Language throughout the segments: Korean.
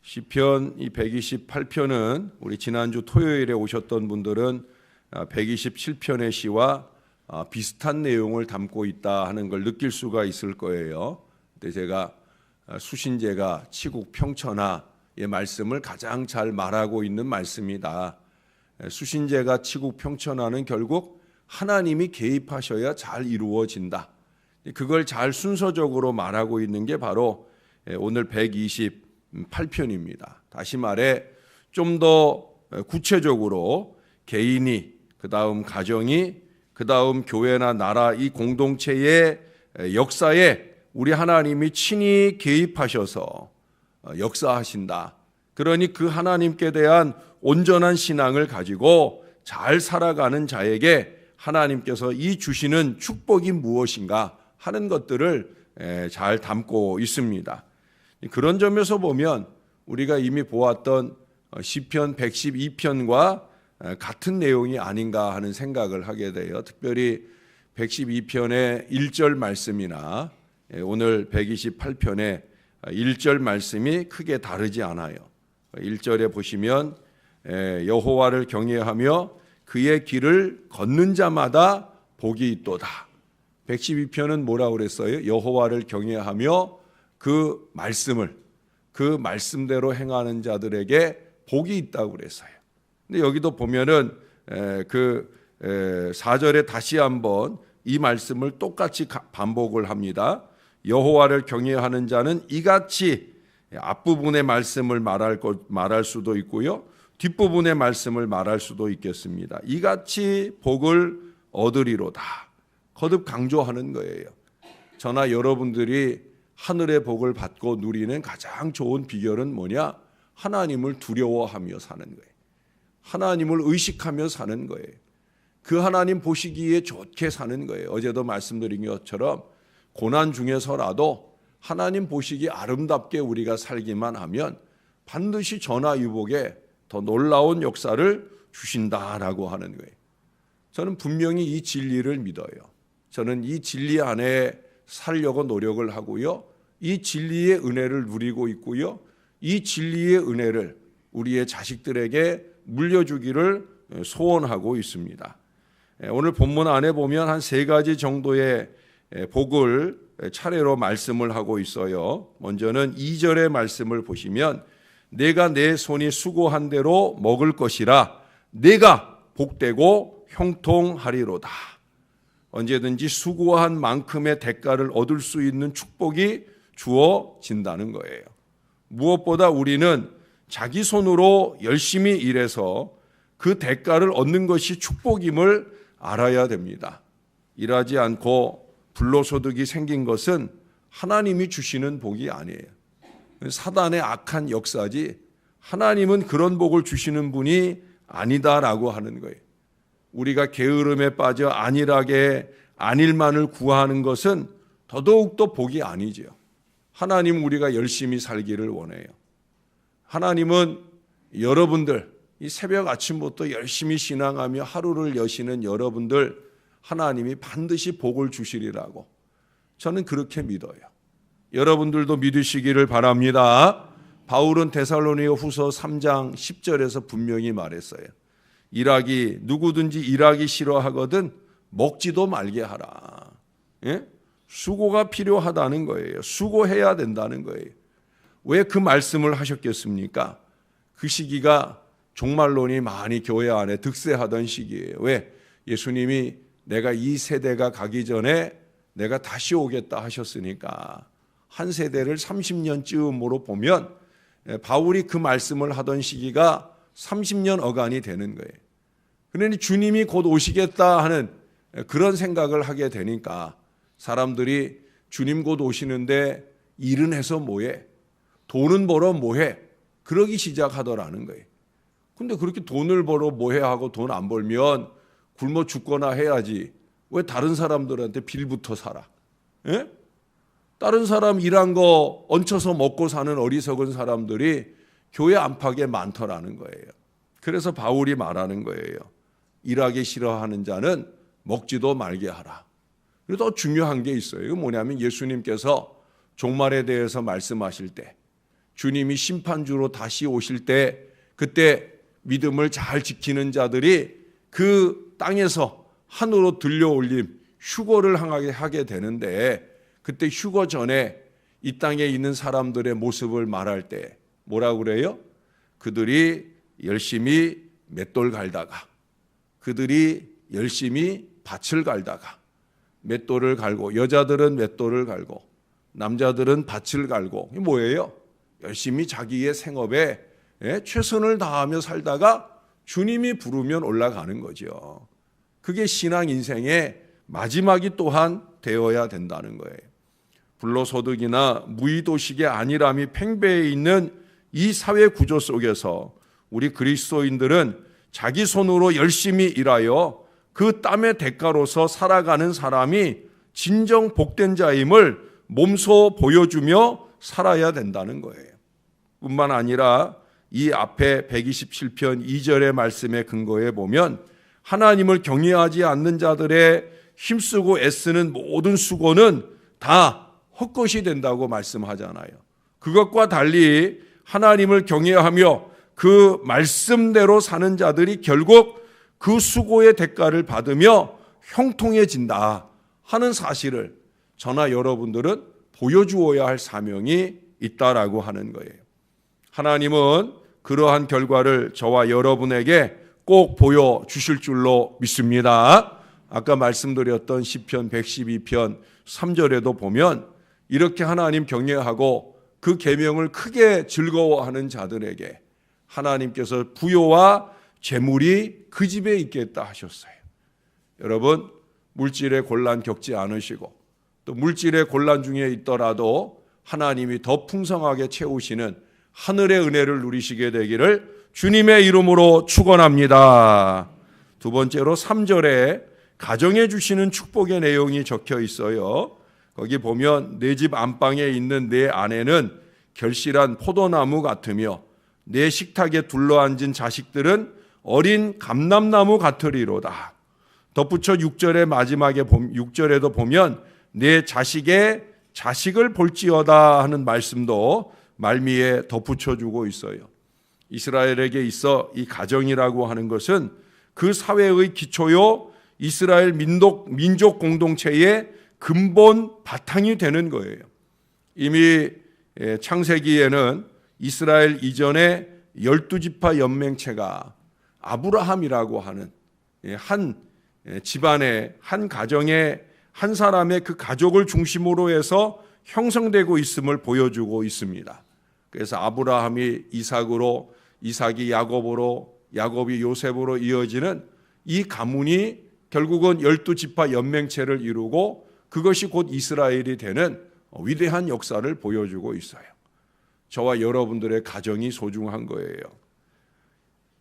시편 이 128편은 우리 지난주 토요일에 오셨던 분들은 127편의 시와 비슷한 내용을 담고 있다 하는 걸 느낄 수가 있을 거예요. 근데 제가 수신제가 치국 평천하의 말씀을 가장 잘 말하고 있는 말씀이다. 수신제가 치국 평천하는 결국 하나님이 개입하셔야 잘 이루어진다. 그걸 잘 순서적으로 말하고 있는 게 바로 오늘 128편입니다. 다시 말해 좀 더 구체적으로 개인이, 그 다음 가정이, 그 다음 교회나 나라 이 공동체의 역사에 우리 하나님이 친히 개입하셔서 역사하신다. 그러니 그 하나님께 대한 온전한 신앙을 가지고 잘 살아가는 자에게 하나님께서 이 주시는 축복이 무엇인가 하는 것들을 잘 담고 있습니다. 그런 점에서 보면 우리가 이미 보았던 시편 112편과 같은 내용이 아닌가 하는 생각을 하게 돼요. 특별히 112편의 1절 말씀이나 오늘 128편의 1절 말씀이 크게 다르지 않아요. 1절에 보시면 여호와를 경외하며 그의 길을 걷는 자마다 복이 있도다. 112편은 뭐라고 그랬어요? 여호와를 경외하며 그 말씀을, 그 말씀대로 행하는 자들에게 복이 있다고 그랬어요. 근데 여기도 보면은 그 4절에 다시 한번 이 말씀을 똑같이 반복을 합니다. 여호와를 경외하는 자는 이같이 앞부분의 말씀을 말할 수도 있고요. 뒷부분의 말씀을 말할 수도 있겠습니다. 이같이 복을 얻으리로다. 거듭 강조하는 거예요. 저나 여러분들이 하늘의 복을 받고 누리는 가장 좋은 비결은 뭐냐? 하나님을 두려워하며 사는 거예요. 하나님을 의식하며 사는 거예요. 그 하나님 보시기에 좋게 사는 거예요. 어제도 말씀드린 것처럼 고난 중에서라도 하나님 보시기 아름답게 우리가 살기만 하면 반드시 전화유복에 더 놀라운 역사를 주신다라고 하는 거예요. 저는 분명히 이 진리를 믿어요. 저는 이 진리 안에 살려고 노력을 하고요. 이 진리의 은혜를 누리고 있고요. 이 진리의 은혜를 우리의 자식들에게 물려주기를 소원하고 있습니다. 오늘 본문 안에 보면 한 3가지 정도의 복을 차례로 말씀을 하고 있어요. 먼저는 2절의 말씀을 보시면 내가 내 손이 수고한 대로 먹을 것이라 내가 복되고 형통하리로다. 언제든지 수고한 만큼의 대가를 얻을 수 있는 축복이 주어진다는 거예요. 무엇보다 우리는 자기 손으로 열심히 일해서 그 대가를 얻는 것이 축복임을 알아야 됩니다. 일하지 않고 불로소득이 생긴 것은 하나님이 주시는 복이 아니에요. 사단의 악한 역사지 하나님은 그런 복을 주시는 분이 아니다라고 하는 거예요. 우리가 게으름에 빠져 안일하게 안일만을 구하는 것은 더더욱더 복이 아니죠. 하나님은 우리가 열심히 살기를 원해요. 하나님은 여러분들 이 새벽 아침부터 열심히 신앙하며 하루를 여시는 여러분들 하나님이 반드시 복을 주시리라고 저는 그렇게 믿어요. 여러분들도 믿으시기를 바랍니다. 바울은 데살로니가 후서 3장 10절에서 분명히 말했어요. 누구든지 일하기 싫어하거든 먹지도 말게 하라. 예? 수고가 필요하다는 거예요. 수고해야 된다는 거예요. 왜 그 말씀을 하셨겠습니까? 그 시기가 종말론이 많이 교회 안에 득세하던 시기예요. 왜? 예수님이 내가 이 세대가 가기 전에 내가 다시 오겠다 하셨으니까 한 세대를 30년쯤으로 보면 바울이 그 말씀을 하던 시기가 30년 어간이 되는 거예요. 그러니 주님이 곧 오시겠다 하는 그런 생각을 하게 되니까 사람들이 주님 곧 오시는데 일은 해서 뭐해? 돈은 벌어 뭐해? 그러기 시작하더라는 거예요. 근데 그렇게 돈을 벌어 뭐해 하고 돈 안 벌면 굶어 죽거나 해야지. 왜 다른 사람들한테 빌부터 살아? 예? 다른 사람 일한 거 얹혀서 먹고 사는 어리석은 사람들이 교회 안팎에 많더라는 거예요. 그래서 바울이 말하는 거예요. 일하기 싫어하는 자는 먹지도 말게 하라. 그리고 더 중요한 게 있어요. 이거 뭐냐면 예수님께서 종말에 대해서 말씀하실 때 주님이 심판주로 다시 오실 때 그때 믿음을 잘 지키는 자들이 그 땅에서 하늘로 들려올림 휴거를 하게 되는데, 그때 휴거 전에 이 땅에 있는 사람들의 모습을 말할 때 뭐라고 그래요? 그들이 열심히 맷돌 갈다가, 그들이 열심히 밭을 갈다가, 맷돌을 갈고, 여자들은 맷돌을 갈고 남자들은 밭을 갈고, 이게 뭐예요? 열심히 자기의 생업에 최선을 다하며 살다가 주님이 부르면 올라가는 거죠. 그게 신앙 인생의 마지막이 또한 되어야 된다는 거예요. 불로소득이나 무의도식의 안일함이 팽배해 있는 이 사회 구조 속에서 우리 그리스도인들은 자기 손으로 열심히 일하여 그 땀의 대가로서 살아가는 사람이 진정 복된 자임을 몸소 보여주며 살아야 된다는 거예요. 뿐만 아니라 이 앞에 127편 2절의 말씀에 근거해 보면 하나님을 경외하지 않는 자들의 힘쓰고 애쓰는 모든 수고는 다 헛것이 된다고 말씀하잖아요. 그것과 달리 하나님을 경외하며 그 말씀대로 사는 자들이 결국 그 수고의 대가를 받으며 형통해진다 하는 사실을 저나 여러분들은 보여주어야 할 사명이 있다라고 하는 거예요. 하나님은 그러한 결과를 저와 여러분에게 꼭 보여주실 줄로 믿습니다. 아까 말씀드렸던 시편 112편 3절에도 보면 이렇게 하나님 경외하고 그 계명을 크게 즐거워하는 자들에게 하나님께서 부요와 재물이 그 집에 있겠다 하셨어요. 여러분, 물질의 곤란 겪지 않으시고 또 물질의 곤란 중에 있더라도 하나님이 더 풍성하게 채우시는 하늘의 은혜를 누리시게 되기를 주님의 이름으로 축원합니다. 두 번째로 3절에 가정에 주시는 축복의 내용이 적혀 있어요. 거기 보면 내 집 안방에 있는 내 아내는 결실한 포도나무 같으며 내 식탁에 둘러앉은 자식들은 어린 감람나무 같으리로다. 덧붙여 6절의 마지막에 6절에도 보면 내 자식의 자식을 볼지어다 하는 말씀도 말미에 덧붙여주고 있어요. 이스라엘에게 있어 이 가정이라고 하는 것은 그 사회의 기초요, 이스라엘 민족 공동체의 근본 바탕이 되는 거예요. 이미 창세기에는 이스라엘 이전에 12지파 연맹체가 아브라함이라고 하는 한 집안의 한 가정의 한 사람의 그 가족을 중심으로 해서 형성되고 있음을 보여주고 있습니다. 그래서 아브라함이 이삭으로, 이삭이 야곱으로, 야곱이 요셉으로 이어지는 이 가문이 결국은 12지파 연맹체를 이루고 그것이 곧 이스라엘이 되는 위대한 역사를 보여주고 있어요. 저와 여러분들의 가정이 소중한 거예요.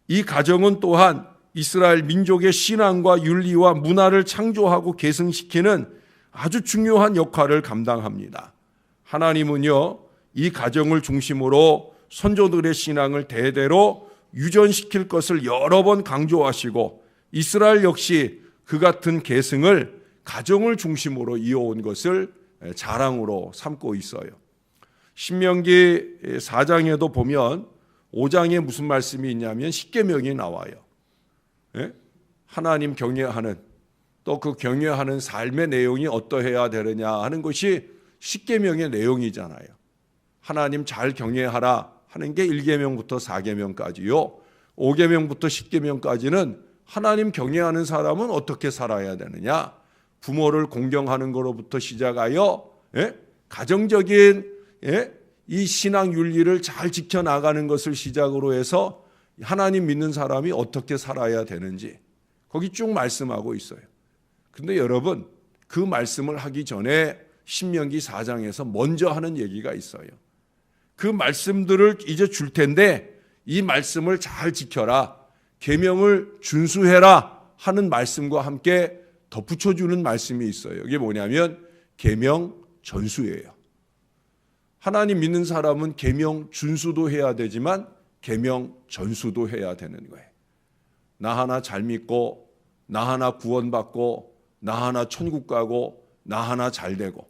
이 가정은 또한 이스라엘 민족의 신앙과 윤리와 문화를 창조하고 계승시키는 아주 중요한 역할을 감당합니다. 하나님은요, 이 가정을 중심으로 선조들의 신앙을 대대로 유전시킬 것을 여러 번 강조하시고 이스라엘 역시 그 같은 계승을 가정을 중심으로 이어온 것을 자랑으로 삼고 있어요. 신명기 4장에도 보면 5장에 무슨 말씀이 있냐면 십계명이 나와요. 하나님 경외하는, 또 그 경외하는 삶의 내용이 어떠해야 되느냐 하는 것이 십계명의 내용이잖아요. 하나님 잘 경외하라 하는 게 1계명부터 4계명까지요. 5계명부터 10계명까지는 하나님 경외하는 사람은 어떻게 살아야 되느냐, 부모를 공경하는 것로부터 시작하여 가정적인 이 신앙 윤리를 잘 지켜나가는 것을 시작으로 해서 하나님 믿는 사람이 어떻게 살아야 되는지 거기 쭉 말씀하고 있어요. 그런데 여러분, 그 말씀을 하기 전에 신명기 4장에서 먼저 하는 얘기가 있어요. 그 말씀들을 이제 줄 텐데 이 말씀을 잘 지켜라, 계명을 준수해라 하는 말씀과 함께 덧붙여주는 말씀이 있어요. 이게 뭐냐면 계명 전수예요. 하나님 믿는 사람은 계명 준수도 해야 되지만 계명 전수도 해야 되는 거예요. 나 하나 잘 믿고, 나 하나 구원받고, 나 하나 천국 가고, 나 하나 잘 되고,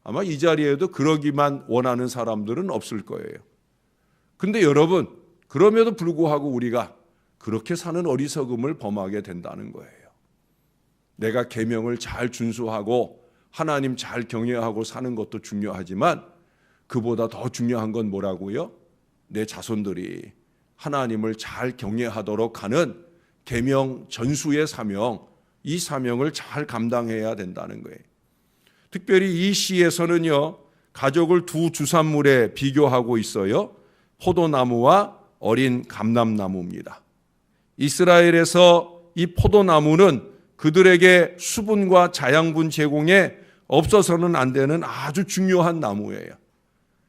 아마 이 자리에도 그러기만 원하는 사람들은 없을 거예요. 근데 여러분, 그럼에도 불구하고 우리가 그렇게 사는 어리석음을 범하게 된다는 거예요. 내가 계명을 잘 준수하고 하나님 잘 경외하고 사는 것도 중요하지만 그보다 더 중요한 건 뭐라고요? 내 자손들이 하나님을 잘 경외하도록 하는 계명 전수의 사명, 이 사명을 잘 감당해야 된다는 거예요. 특별히 이 시에서는요, 가족을 두 주산물에 비교하고 있어요. 포도나무와 어린 감람나무입니다. 이스라엘에서 이 포도나무는 그들에게 수분과 자양분 제공에 없어서는 안 되는 아주 중요한 나무예요.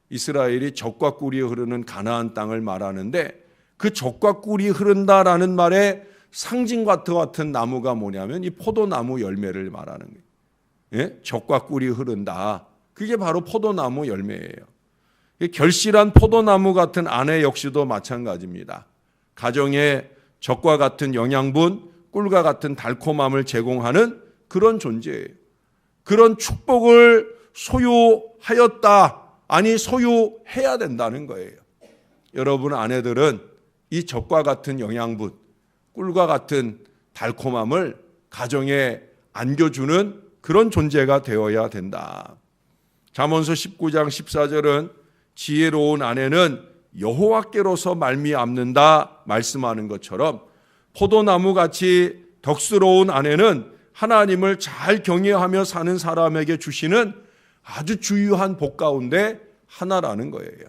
이스라엘이 젖과 꿀이 흐르는 가나안 땅을 말하는데 그 젖과 꿀이 흐른다라는 말의 상징과 같은 나무가 뭐냐면 이 포도나무 열매를 말하는 거예요. 예? 젖과 꿀이 흐른다. 그게 바로 포도나무 열매예요. 결실한 포도나무 같은 아내 역시도 마찬가지입니다. 가정에 젖과 같은 영양분, 꿀과 같은 달콤함을 제공하는 그런 존재예요. 그런 축복을 소유하였다. 아니 소유해야 된다는 거예요. 여러분 아내들은 이 젖과 같은 영양분, 꿀과 같은 달콤함을 가정에 안겨주는 그런 존재가 되어야 된다. 잠언서 19장 14절은 지혜로운 아내는 여호와께로서 말미암는다 말씀하는 것처럼 포도나무같이 덕스러운 아내는 하나님을 잘 경외하며 사는 사람에게 주시는 아주 주요한 복 가운데 하나라는 거예요.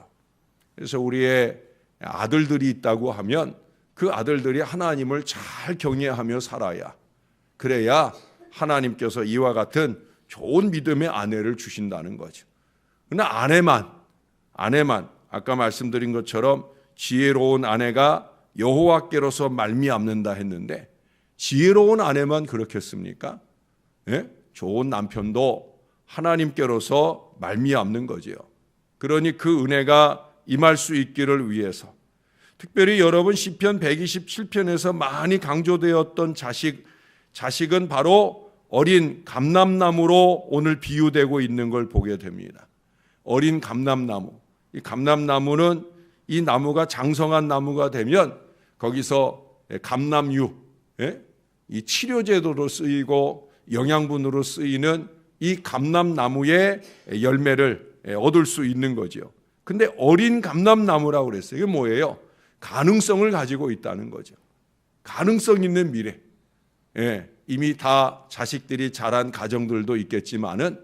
그래서 우리의 아들들이 있다고 하면 그 아들들이 하나님을 잘 경외하며 살아야, 그래야 하나님께서 이와 같은 좋은 믿음의 아내를 주신다는 거죠. 그러나 아내만 아까 말씀드린 것처럼 지혜로운 아내가 여호와께로서 말미암는다 했는데 지혜로운 아내만 그렇겠습니까? 예? 좋은 남편도 하나님께로서 말미암는 거지요. 그러니 그 은혜가 임할 수 있기를 위해서, 특별히 여러분 시편 127편에서 많이 강조되었던 자식은 바로 어린 감람나무로 오늘 비유되고 있는 걸 보게 됩니다. 어린 감람나무. 이 감람나무는 이 나무가 장성한 나무가 되면 거기서 감람유, 이 치료제도로 쓰이고 영양분으로 쓰이는 이 감람나무의 열매를 얻을 수 있는 거죠. 근데 어린 감람나무라고 그랬어요. 이게 뭐예요? 가능성을 가지고 있다는 거죠. 가능성 있는 미래. 이미 다 자식들이 자란 가정들도 있겠지만은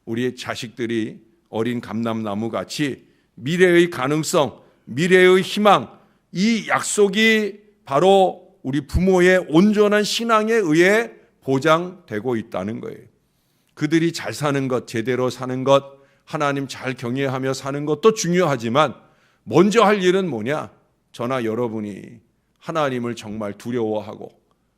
우리의 자식들이 어린 감람나무 같이 미래의 가능성, 미래의 희망, 이 약속이 바로 우리 부모의 온전한 신앙에 의해 보장되고 있다는 거예요. 그들이 잘 사는 것, 제대로 사는 것, 하나님 잘 경외하며 사는 것도 중요하지만 먼저 할 일은 뭐냐? 저나 여러분이 하나님을 정말 두려워하고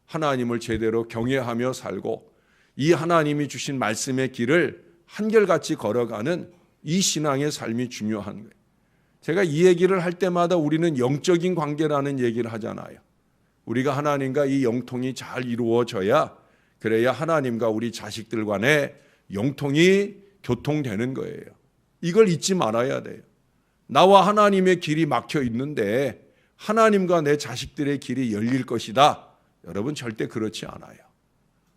하나님을 제대로 경외하며 살고 이 하나님이 주신 말씀의 길을 한결같이 걸어가는 이 신앙의 삶이 중요한 거예요. 제가 이 얘기를 할 때마다 우리는 영적인 관계라는 얘기를 하잖아요. 우리가 하나님과 이 영통이 잘 이루어져야, 그래야 하나님과 우리 자식들 간의 영통이 교통되는 거예요. 이걸 잊지 말아야 돼요. 나와 하나님의 길이 막혀 있는데 하나님과 내 자식들의 길이 열릴 것이다. 여러분 절대 그렇지 않아요.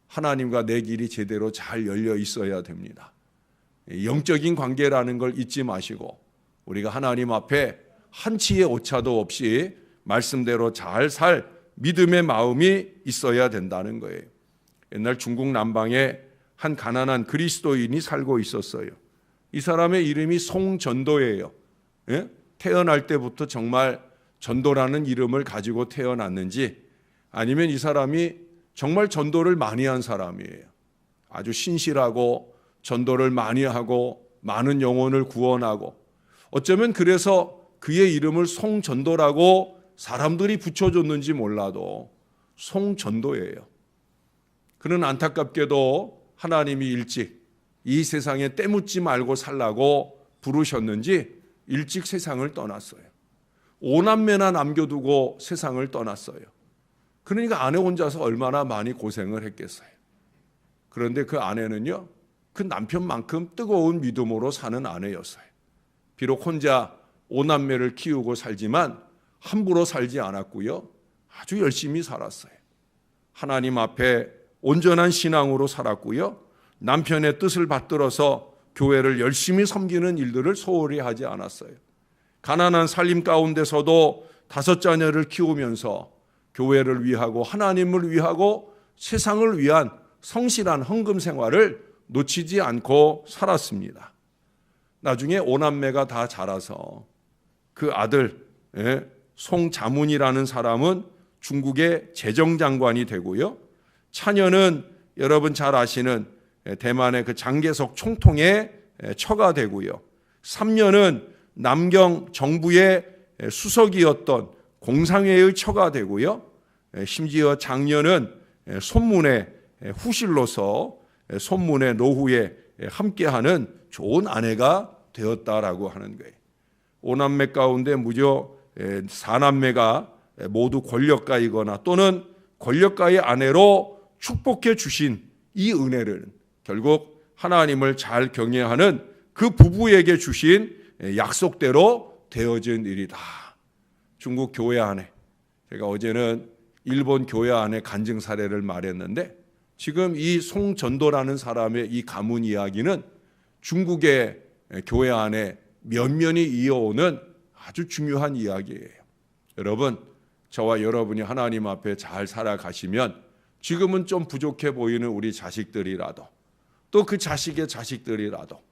하나님과 내 길이 제대로 잘 열려 있어야 됩니다. 영적인 관계라는 걸 잊지 마시고 우리가 하나님 앞에 한치의 오차도 없이 말씀대로 잘 살 믿음의 마음이 있어야 된다는 거예요. 옛날 중국 남방에 한 가난한 그리스도인이 살고 있었어요. 이 사람의 이름이 송전도예요. 태어날 때부터 정말 전도라는 이름을 가지고 태어났는지 아니면 이 사람이 정말 전도를 많이 한 사람이에요. 아주 신실하고 전도를 많이 하고 많은 영혼을 구원하고, 어쩌면 그래서 그의 이름을 송전도라고 사람들이 붙여줬는지 몰라도 송전도예요. 그는 안타깝게도 하나님이 일찍 이 세상에 때묻지 말고 살라고 부르셨는지 일찍 세상을 떠났어요. 5남매나 남겨두고 세상을 떠났어요. 그러니까 아내 혼자서 얼마나 많이 고생을 했겠어요. 그런데 그 아내는요, 그 남편만큼 뜨거운 믿음으로 사는 아내였어요. 비록 혼자 오남매를 키우고 살지만 함부로 살지 않았고요. 아주 열심히 살았어요. 하나님 앞에 온전한 신앙으로 살았고요. 남편의 뜻을 받들어서 교회를 열심히 섬기는 일들을 소홀히 하지 않았어요. 가난한 살림 가운데서도 5 자녀를 키우면서 교회를 위하고 하나님을 위하고 세상을 위한 성실한 헌금 생활을 놓치지 않고 살았습니다. 나중에 5남매가 다 자라서 그 아들 송자문이라는 사람은 중국의 재정장관이 되고요. 차녀는 여러분 잘 아시는 대만의 그 장개석 총통의 처가 되고요. 3년은 남경 정부의 수석이었던 공상회의 처가 되고요. 심지어 장녀는 손문의 후실로서 손문의 노후에 함께하는 좋은 아내가 되었다라고 하는 거예요. 5남매 가운데 무려 4남매가 모두 권력가이거나 또는 권력가의 아내로 축복해 주신 이 은혜를 결국 하나님을 잘 경외하는 그 부부에게 주신 약속대로 되어진 일이다. 중국 교회 안에, 제가 어제는 일본 교회 안에 간증 사례를 말했는데 지금 이 송전도라는 사람의 이 가문 이야기는 중국의 교회 안에 면면이 이어오는 아주 중요한 이야기예요. 여러분, 저와 여러분이 하나님 앞에 잘 살아가시면 지금은 좀 부족해 보이는 우리 자식들이라도 또 그 자식의 자식들이라도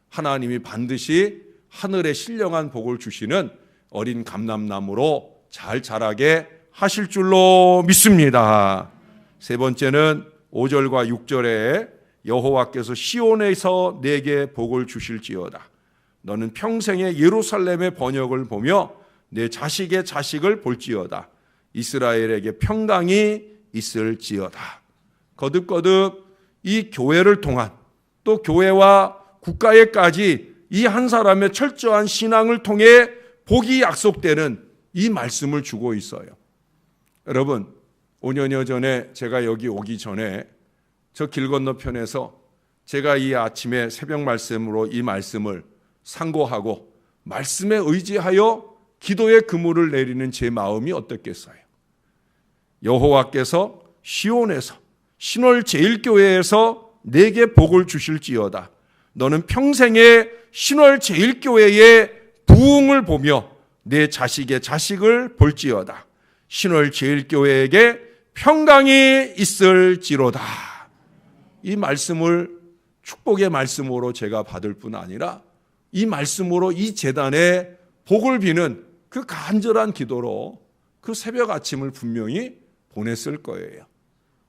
하나님이 반드시 하늘의 신령한 복을 주시는 어린 감람나무로 잘 자라게 하실 줄로 믿습니다. 세 번째는 5절과 6절에 여호와께서 시온에서 내게 복을 주실지어다. 너는 평생에 예루살렘의 번역을 보며 내 자식의 자식을 볼지어다. 이스라엘에게 평강이 있을지어다. 거듭거듭 이 교회를 통한 또 교회와 국가에까지 이 한 사람의 철저한 신앙을 통해 복이 약속되는 이 말씀을 주고 있어요. 여러분, 5년여 전에 제가 여기 오기 전에 저 길 건너편에서 제가 이 아침에 새벽 말씀으로 이 말씀을 상고하고 말씀에 의지하여 기도의 그물을 내리는 제 마음이 어떻겠어요? 여호와께서 시온에서 신월 제일교회에서 내게 복을 주실지어다. 너는 평생에 신월 제일교회의 부흥을 보며 내 자식의 자식을 볼지어다. 신월 제일교회에게 평강이 있을지로다. 이 말씀을 축복의 말씀으로 제가 받을 뿐 아니라 이 말씀으로 이 제단에 복을 비는 그 간절한 기도로 그 새벽 아침을 분명히 보냈을 거예요.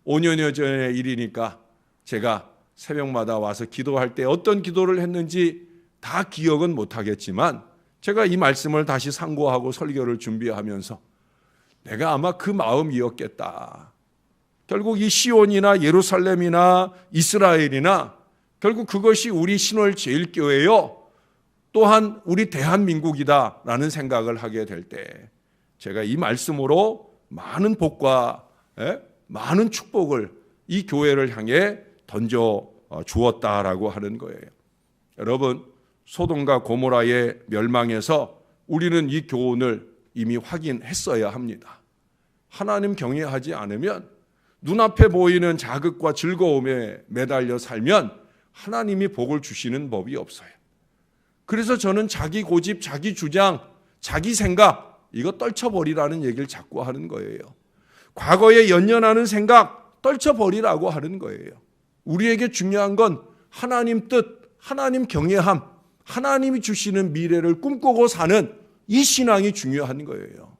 5년여 전의 일이니까 제가 새벽마다 와서 기도할 때 어떤 기도를 했는지 다 기억은 못하겠지만 제가 이 말씀을 다시 상고하고 설교를 준비하면서 내가 아마 그 마음이었겠다. 결국 이 시온이나 예루살렘이나 이스라엘이나 결국 그것이 우리 신월 제일교회요 또한 우리 대한민국이다라는 생각을 하게 될 때 제가 이 말씀으로 많은 복과 많은 축복을 이 교회를 향해 던져 주었다라고 하는 거예요. 여러분, 소돔과 고모라의 멸망에서 우리는 이 교훈을 이미 확인했어야 합니다. 하나님 경외하지 않으면 눈앞에 보이는 자극과 즐거움에 매달려 살면 하나님이 복을 주시는 법이 없어요. 그래서 저는 자기 고집, 자기 주장, 자기 생각 이거 떨쳐버리라는 얘기를 자꾸 하는 거예요. 과거에 연연하는 생각 떨쳐버리라고 하는 거예요. 우리에게 중요한 건 하나님 뜻, 하나님 경외함, 하나님이 주시는 미래를 꿈꾸고 사는 이 신앙이 중요한 거예요.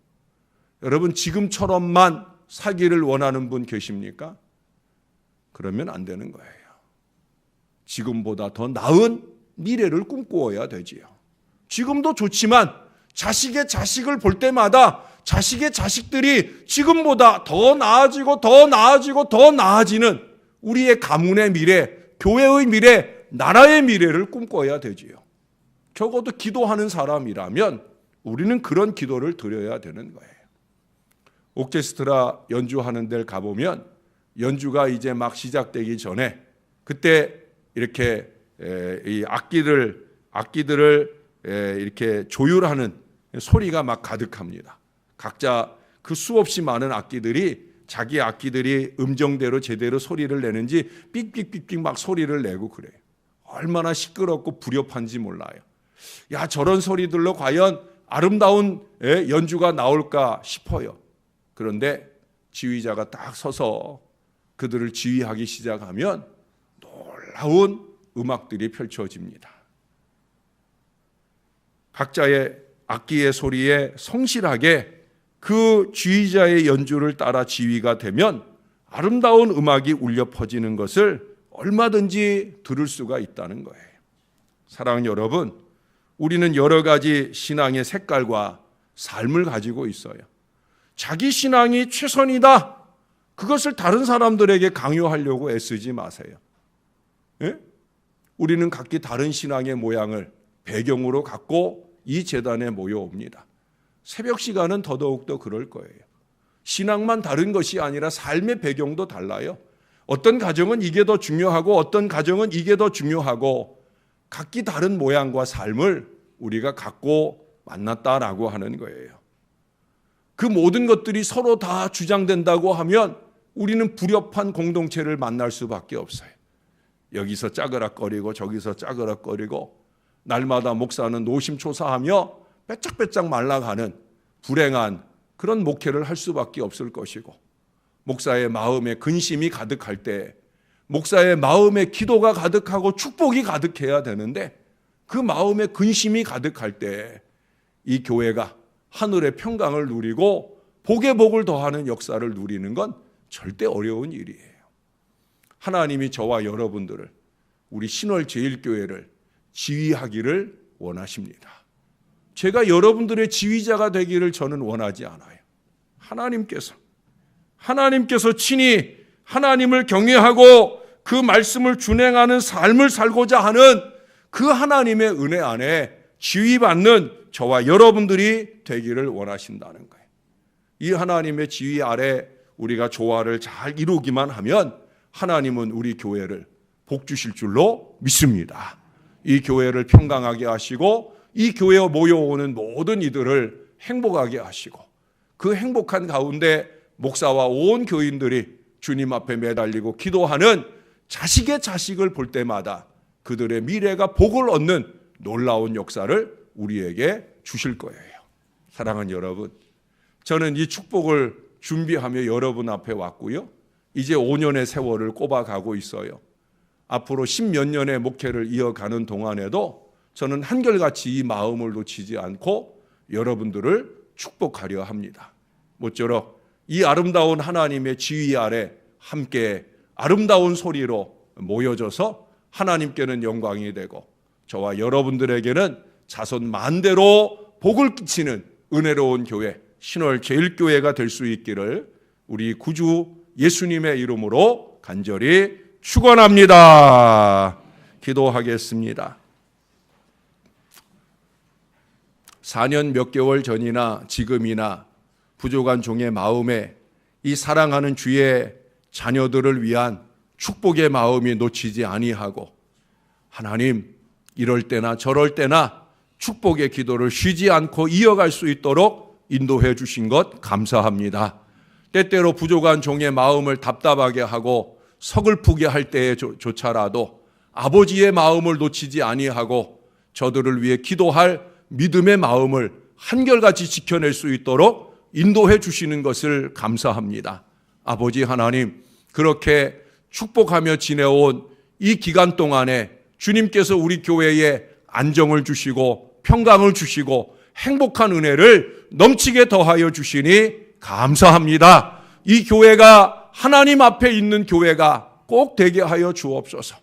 여러분, 지금처럼만 살기를 원하는 분 계십니까? 그러면 안 되는 거예요. 지금보다 더 나은 미래를 꿈꾸어야 되지요. 지금도 좋지만 자식의 자식을 볼 때마다 자식의 자식들이 지금보다 더 나아지고 더 나아지고 더 나아지는 우리의 가문의 미래, 교회의 미래, 나라의 미래를 꿈꿔야 되지요. 적어도 기도하는 사람이라면 우리는 그런 기도를 드려야 되는 거예요. 오케스트라 연주하는 데를 가보면 연주가 이제 막 시작되기 전에 그때 이렇게 이 악기들을 이렇게 조율하는 소리가 막 가득합니다. 각자 그 수없이 많은 악기들이 자기 악기들이 음정대로 제대로 소리를 내는지 삑삑삑삑 막 소리를 내고 그래요. 얼마나 시끄럽고 불협한지 몰라요. 야, 저런 소리들로 과연 아름다운 연주가 나올까 싶어요. 그런데 지휘자가 딱 서서 그들을 지휘하기 시작하면 놀라운 음악들이 펼쳐집니다. 각자의 악기의 소리에 성실하게 그 지휘자의 연주를 따라 지휘가 되면 아름다운 음악이 울려 퍼지는 것을 얼마든지 들을 수가 있다는 거예요. 사랑하는 여러분, 우리는 여러 가지 신앙의 색깔과 삶을 가지고 있어요. 자기 신앙이 최선이다. 그것을 다른 사람들에게 강요하려고 애쓰지 마세요. 예? 우리는 각기 다른 신앙의 모양을 배경으로 갖고 이 제단에 모여옵니다. 새벽 시간은 더더욱더 그럴 거예요. 신앙만 다른 것이 아니라 삶의 배경도 달라요. 어떤 가정은 이게 더 중요하고 어떤 가정은 이게 더 중요하고 각기 다른 모양과 삶을 우리가 갖고 만났다라고 하는 거예요. 그 모든 것들이 서로 다 주장된다고 하면 우리는 불협한 공동체를 만날 수밖에 없어요. 여기서 짜그락거리고 저기서 짜그락거리고 날마다 목사는 노심초사하며 빼짝빼짝 말라가는 불행한 그런 목회를 할 수밖에 없을 것이고, 목사의 마음에 근심이 가득할 때 목사의 마음에 기도가 가득하고 축복이 가득해야 되는데 그 마음에 근심이 가득할 때 이 교회가 하늘의 평강을 누리고 복의 복을 더하는 역사를 누리는 건 절대 어려운 일이에요. 하나님이 저와 여러분들을, 우리 신월제일교회를 지휘하기를 원하십니다. 제가 여러분들의 지휘자가 되기를 저는 원하지 않아요. 하나님께서 친히 하나님을 경외하고 그 말씀을 준행하는 삶을 살고자 하는 그 하나님의 은혜 안에 지휘받는 저와 여러분들이 되기를 원하신다는 거예요. 이 하나님의 지휘 아래 우리가 조화를 잘 이루기만 하면 하나님은 우리 교회를 복 주실 줄로 믿습니다. 이 교회를 평강하게 하시고 이 교회에 모여오는 모든 이들을 행복하게 하시고 그 행복한 가운데 목사와 온 교인들이 주님 앞에 매달리고 기도하는 자식의 자식을 볼 때마다 그들의 미래가 복을 얻는 놀라운 역사를 우리에게 주실 거예요. 사랑하는 여러분, 저는 이 축복을 준비하며 여러분 앞에 왔고요. 이제 5년의 세월을 꼽아가고 있어요. 앞으로 10몇 년의 목회를 이어가는 동안에도 저는 한결같이 이 마음을 놓치지 않고 여러분들을 축복하려 합니다. 모쪼록 이 아름다운 하나님의 지휘 아래 함께 아름다운 소리로 모여져서 하나님께는 영광이 되고 저와 여러분들에게는 자손 만대로 복을 끼치는 은혜로운 교회, 신월제일교회가 될 수 있기를 우리 구주 예수님의 이름으로 간절히 축원합니다. 기도하겠습니다. 4년 몇 개월 전이나 지금이나 부족한 종의 마음에 이 사랑하는 주의 자녀들을 위한 축복의 마음이 놓치지 아니하고 하나님 이럴 때나 저럴 때나 축복의 기도를 쉬지 않고 이어갈 수 있도록 인도해 주신 것 감사합니다. 때때로 부족한 종의 마음을 답답하게 하고 서글프게 할 때에조차라도 아버지의 마음을 놓치지 아니하고 저들을 위해 기도할 믿음의 마음을 한결같이 지켜낼 수 있도록 인도해 주시는 것을 감사합니다. 아버지 하나님, 그렇게 축복하며 지내온 이 기간 동안에 주님께서 우리 교회에 안정을 주시고 평강을 주시고 행복한 은혜를 넘치게 더하여 주시니 감사합니다. 이 교회가 하나님 앞에 있는 교회가 꼭 되게 하여 주옵소서.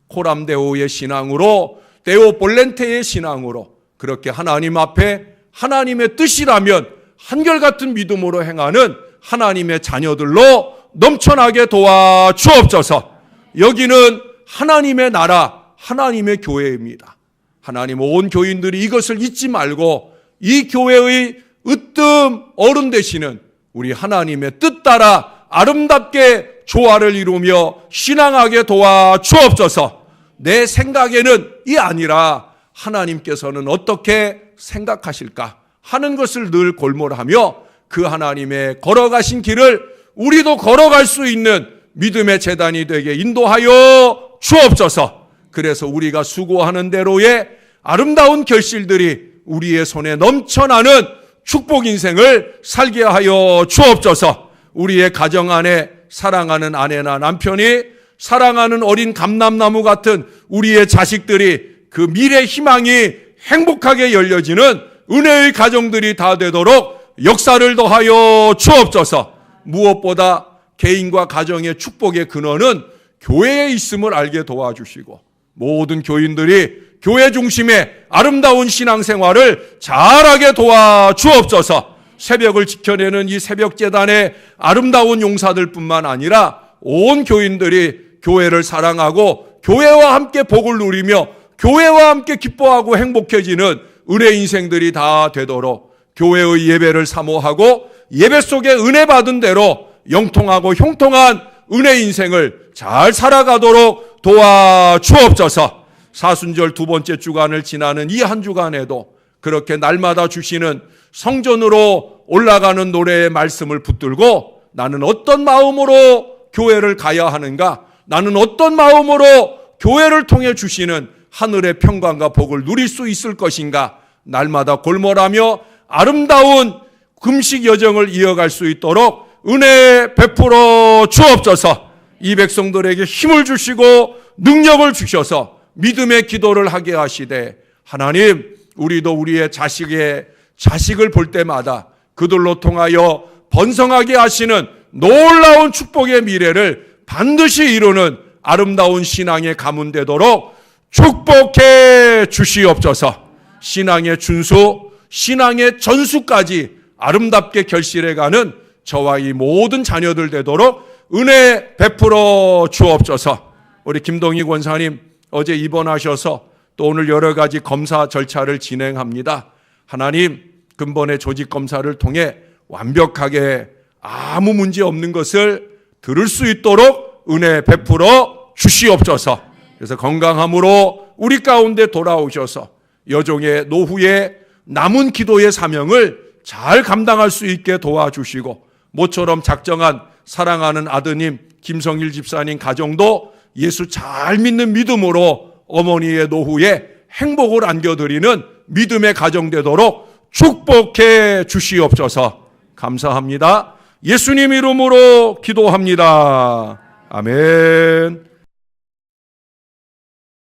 코람데오의 신앙으로, 데오볼렌테의 신앙으로 그렇게 하나님 앞에 하나님의 뜻이라면 한결같은 믿음으로 행하는 하나님의 자녀들로 넘쳐나게 도와 주옵소서. 여기는 하나님의 나라, 하나님의 교회입니다. 하나님, 온 교인들이 이것을 잊지 말고 이 교회의 으뜸 어른 되시는 우리 하나님의 뜻 따라 아름답게 조화를 이루며 신앙하게 도와 주옵소서. 내 생각에는 이 아니라 하나님께서는 어떻게 생각하실까? 하는 것을 늘 골몰하며 그 하나님의 걸어가신 길을 우리도 걸어갈 수 있는 믿음의 재단이 되게 인도하여 주옵소서. 그래서 우리가 수고하는 대로의 아름다운 결실들이 우리의 손에 넘쳐나는 축복 인생을 살게 하여 주옵소서. 우리의 가정 안에 사랑하는 아내나 남편이, 사랑하는 어린 감람나무 같은 우리의 자식들이 그 미래 희망이 행복하게 열려지는 은혜의 가정들이 다 되도록 역사를 더하여 주옵소서. 무엇보다 개인과 가정의 축복의 근원은 교회에 있음을 알게 도와주시고 모든 교인들이 교회 중심의 아름다운 신앙생활을 잘하게 도와주옵소서. 새벽을 지켜내는 이 새벽재단의 아름다운 용사들뿐만 아니라 온 교인들이 교회를 사랑하고 교회와 함께 복을 누리며 교회와 함께 기뻐하고 행복해지는 은혜 인생들이 다 되도록 교회의 예배를 사모하고 예배 속에 은혜 받은 대로 영통하고 형통한 은혜 인생을 잘 살아가도록 도와주옵소서. 사순절 두 번째 주간을 지나는 이 한 주간에도 그렇게 날마다 주시는 성전으로 올라가는 노래의 말씀을 붙들고 나는 어떤 마음으로 교회를 가야 하는가, 나는 어떤 마음으로 교회를 통해 주시는 하늘의 평강과 복을 누릴 수 있을 것인가, 날마다 골몰하며 아름다운 금식 여정을 이어갈 수 있도록 은혜 베풀어 주옵소서. 이 백성들에게 힘을 주시고 능력을 주셔서 믿음의 기도를 하게 하시되, 하나님, 우리도 우리의 자식을 볼 때마다 그들로 통하여 번성하게 하시는 놀라운 축복의 미래를 반드시 이루는 아름다운 신앙의 가문 되도록 축복해 주시옵소서. 신앙의 준수, 신앙의 전수까지 아름답게 결실해가는 저와 이 모든 자녀들 되도록 은혜 베풀어 주옵소서. 우리 김동희 권사님 어제 입원하셔서 또 오늘 여러 가지 검사 절차를 진행합니다. 하나님, 근본의 조직 검사를 통해 완벽하게 아무 문제 없는 것을 들을 수 있도록 은혜 베풀어 주시옵소서. 그래서 건강함으로 우리 가운데 돌아오셔서 여종의 노후에 남은 기도의 사명을 잘 감당할 수 있게 도와주시고, 모처럼 작정한 사랑하는 아드님 김성일 집사님 가정도 예수 잘 믿는 믿음으로 어머니의 노후에 행복을 안겨드리는 믿음의 가정 되도록 축복해 주시옵소서. 감사합니다. 예수님 이름으로 기도합니다. 아멘.